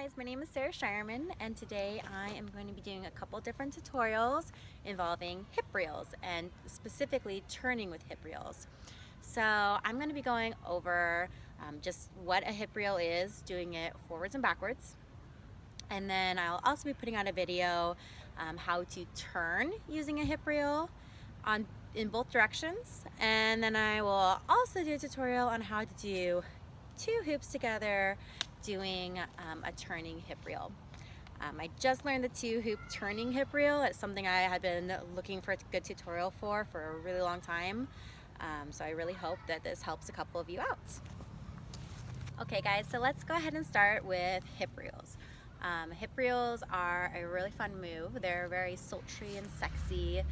guys, my name is Schireman, and today I am going to be doing a couple different tutorials involving hip reels and specifically turning with hip reels. So I'm going to be going over just what a hip reel is, doing it forwards and backwards. And then I'll also be putting out a video how to turn using a hip reel in both directions. And then I will also do a tutorial on how to do two hoops together doing a turning hip reel. I just learned the two hoop turning hip reel. It's something I had been looking for a good tutorial for a really long time. So I really hope that this helps a couple of you out. Okay guys, so let's go ahead and start with hip reels. Hip reels are a really fun move. They're very sultry and sexy,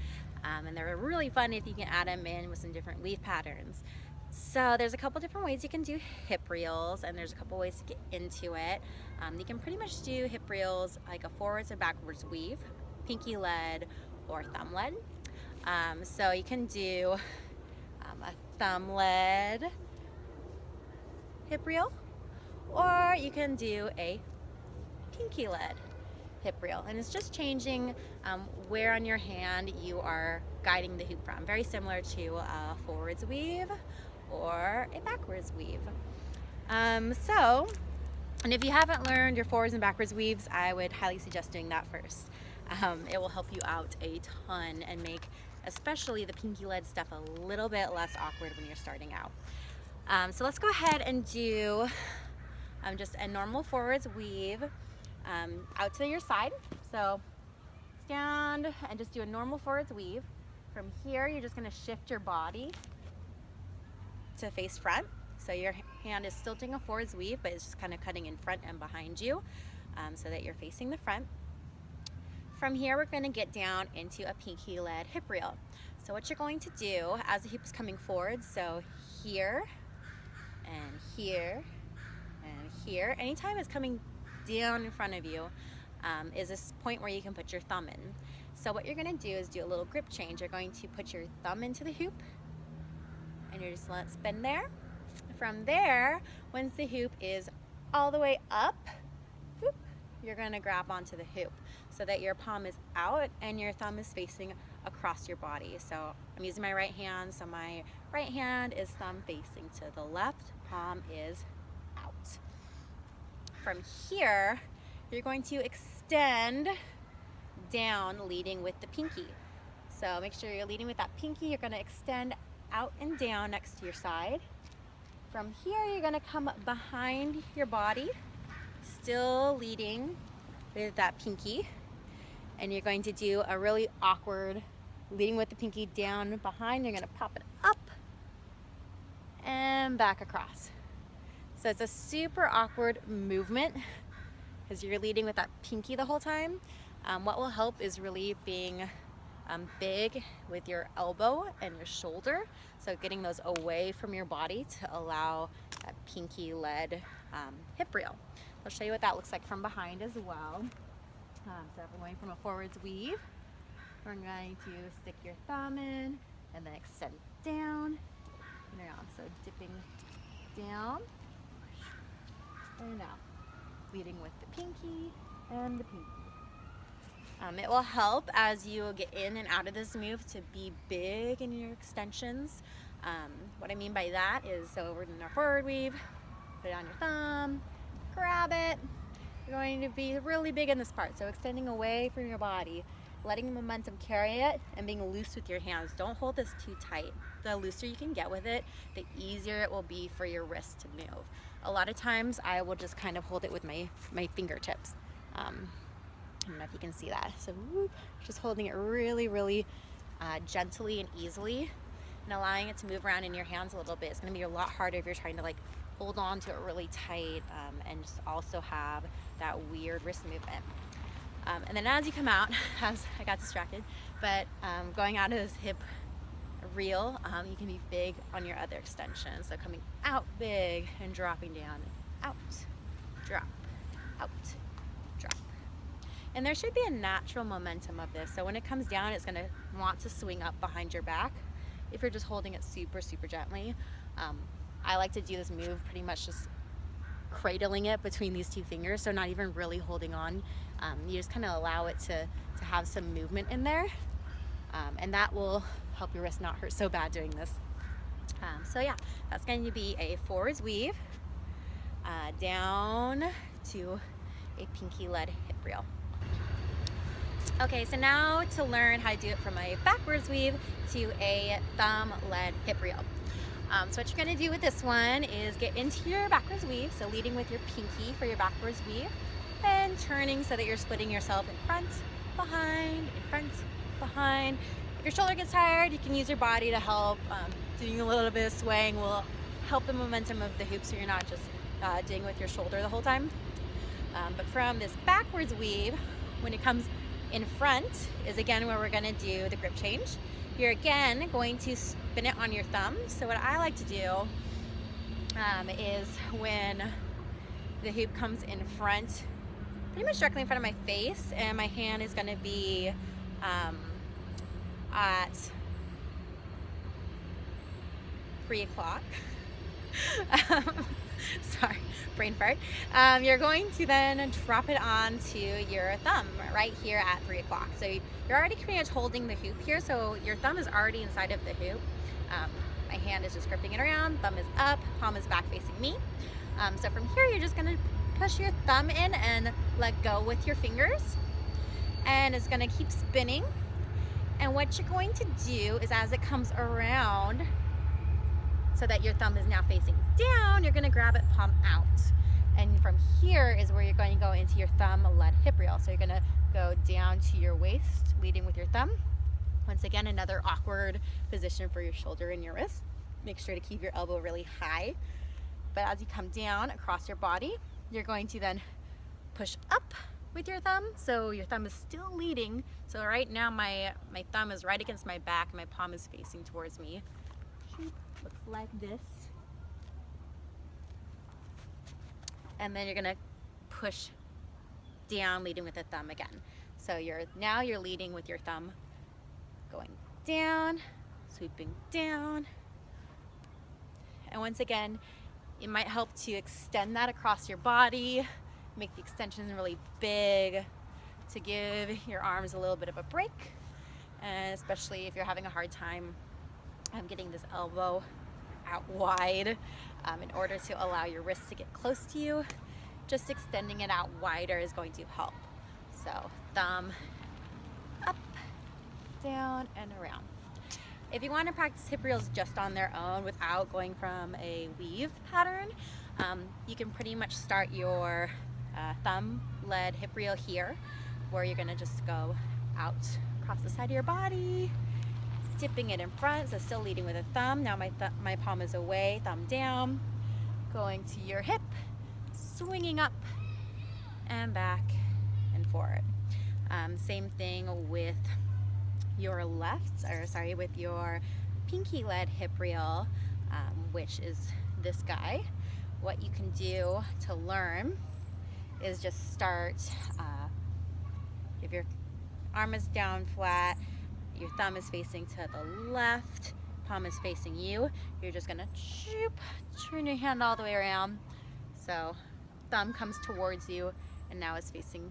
and they're really fun if you can add them in with some different weave patterns. So there's a couple different ways you can do hip reels, and there's a couple ways to get into it. You can pretty much do hip reels like a forwards and backwards weave, pinky led or thumb led. So you can do a thumb led hip reel, or you can do a pinky led hip reel, and it's just changing where on your hand you are guiding the hoop from. Very similar to a forwards weave or a backwards weave. And if you haven't learned your forwards and backwards weaves, I would highly suggest doing that first. It will help you out a ton and make especially the pinky led stuff a little bit less awkward when you're starting out. So let's go ahead and do just a normal forwards weave out to your side. So stand and just do a normal forwards weave. From here, you're just going to shift your body to face front. So your hand is still doing a forwards weave, but it's just kind of cutting in front and behind you so that you're facing the front. From here, we're going to get down into a pinky led hip reel. So what you're going to do as the hoop is coming forward, so here and here and here, anytime it's coming down in front of you is this point where you can put your thumb in. So what you're going to do is do a little grip change. You're going to put your thumb into the hoop and you're just let it spin there. From there, once the hoop is all the way up, whoop, you're going to grab onto the hoop so that your palm is out and your thumb is facing across your body. So I'm using my right hand, so my right hand is thumb facing to the left, palm is out. From here, you're going to extend down, leading with the pinky. So make sure you're leading with that pinky. You're going to extend out and down next to your side. From here, you're going to come behind your body, still leading with that pinky. And you're going to do a really awkward leading with the pinky down behind. You're going to pop it up and back across. So it's a super awkward movement because you're leading with that pinky the whole time. What will help is really being big with your elbow and your shoulder. So getting those away from your body to allow that pinky led hip reel. I'll show you what that looks like from behind as well. So if we're going from a forwards weave, we're going to stick your thumb in and then extend down and around. So dipping down and out, leading with the pinky and the pinky. It will help as you get in and out of this move to be big in your extensions. What I mean by that is, so we're in our forward weave, put it on your thumb, grab it. You're going to be really big in this part, so extending away from your body, letting momentum carry it, and being loose with your hands. Don't hold this too tight. The looser you can get with it, the easier it will be for your wrist to move. A lot of times I will just kind of hold it with my fingertips. I don't know if you can see that. So whoop, just holding it really, really gently and easily and allowing it to move around in your hands a little bit. It's going to be a lot harder if you're trying to like hold on to it really tight and just also have that weird wrist movement. And then as you come out, as I got distracted, but going out of this hip reel, you can be big on your other extensions. So coming out big and dropping down, out, drop, out, drop. And there should be a natural momentum of this. So when it comes down, it's going to want to swing up behind your back if you're just holding it super, super gently. I like to do this move pretty much just cradling it between these two fingers, so not even really holding on. You just kind of allow it to have some movement in there, and that will help your wrist not hurt so bad doing this. So yeah, that's going to be a forwards weave down to a pinky led hip reel. Okay, so now to learn how to do it from a backwards weave to a thumb led hip reel. So what you're going to do with this one is get into your backwards weave, so leading with your pinky for your backwards weave, and turning so that you're splitting yourself in front, behind, in front, behind. If your shoulder gets tired, you can use your body to help. Doing a little bit of swaying will help the momentum of the hoop so you're not just doing with your shoulder the whole time. But from this backwards weave, when it comes in front is again where we're going to do the grip change. You're again going to spin it on your thumb. So what I like to do is when the hoop comes in front, pretty much directly in front of my face, and my hand is going to be at 3 o'clock. Sorry, brain fart. You're going to then drop it onto your thumb right here at 3 o'clock. So you're already pretty much holding the hoop here, so your thumb is already inside of the hoop. My hand is just gripping it around, thumb is up, palm is back facing me. So from here, you're just gonna push your thumb in and let go with your fingers. And it's gonna keep spinning. And what you're going to do is as it comes around, so that your thumb is now facing down, you're gonna grab it palm out. And from here is where you're going to go into your thumb-led hip reel. So you're gonna go down to your waist, leading with your thumb. Once again, another awkward position for your shoulder and your wrist. Make sure to keep your elbow really high. But as you come down across your body, you're going to then push up with your thumb. So your thumb is still leading. So right now my thumb is right against my back and my palm is facing towards me. Looks like this. And then you're gonna push down, leading with the thumb again. So now you're leading with your thumb, going down, sweeping down. And once again, it might help to extend that across your body, make the extensions really big to give your arms a little bit of a break. And especially if you're having a hard time getting this elbow out wide, in order to allow your wrist to get close to you, just extending it out wider is going to help. So thumb up, down, and around. If you want to practice hip reels just on their own without going from a weave pattern, you can pretty much start your thumb-led hip reel here, where you're going to just go out across the side of your body, dipping it in front, so still leading with a thumb. Now my palm is away, thumb down, going to your hip, swinging up and back and forward. Same thing with your with your pinky led hip reel, which is this guy. What you can do to learn is just start, if your arm is down flat, your thumb is facing to the left, palm is facing you, you're just gonna turn your hand all the way around. So thumb comes towards you and now it's facing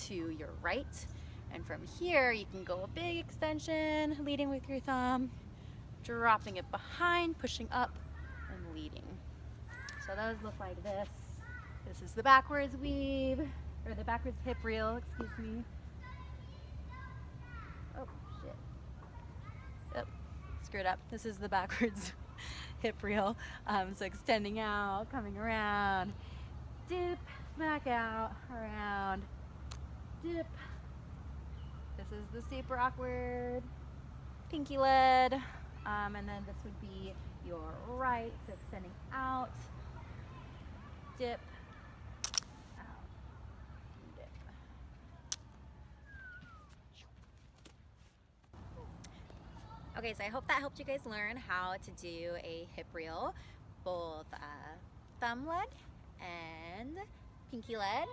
to your right. And from here, you can go a big extension, leading with your thumb, dropping it behind, pushing up, and leading. So those look like this. This is the backwards weave, or the backwards hip reel, excuse me. Oh, shit. Oh, screwed up. This is the backwards hip reel. So extending out, coming around, dip, back out, around, dip. This is the super awkward pinky led. And then this would be your right, so extending out, dip, out, dip. Okay, so I hope that helped you guys learn how to do a hip reel, both thumb led and pinky led,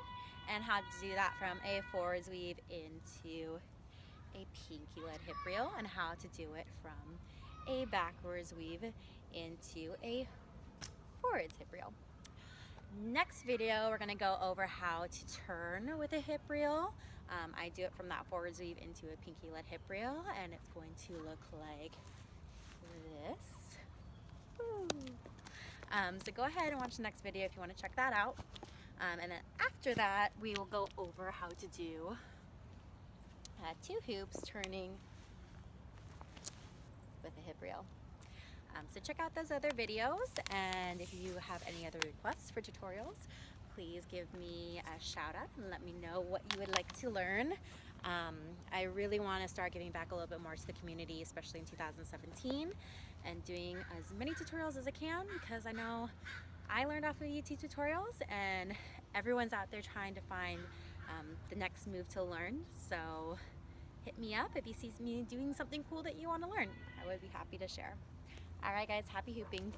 and how to do that from a forwards weave into a pinky led hip reel, and how to do it from a backwards weave into a forwards hip reel. Next video, we're gonna go over how to turn with a hip reel. I do it from that forwards weave into a pinky led hip reel, and it's going to look like this. So go ahead and watch the next video if you want to check that out. And then after that, we will go over how to do 2 hoops turning with a hip reel. So check out those other videos, and if you have any other requests for tutorials, please give me a shout out and let me know what you would like to learn. I really want to start giving back a little bit more to the community, especially in 2017, and doing as many tutorials as I can, because I know I learned off of YouTube tutorials and everyone's out there trying to find the next move to learn. So hit me up if you see me doing something cool that you want to learn. I would be happy to share. All right guys, happy hooping.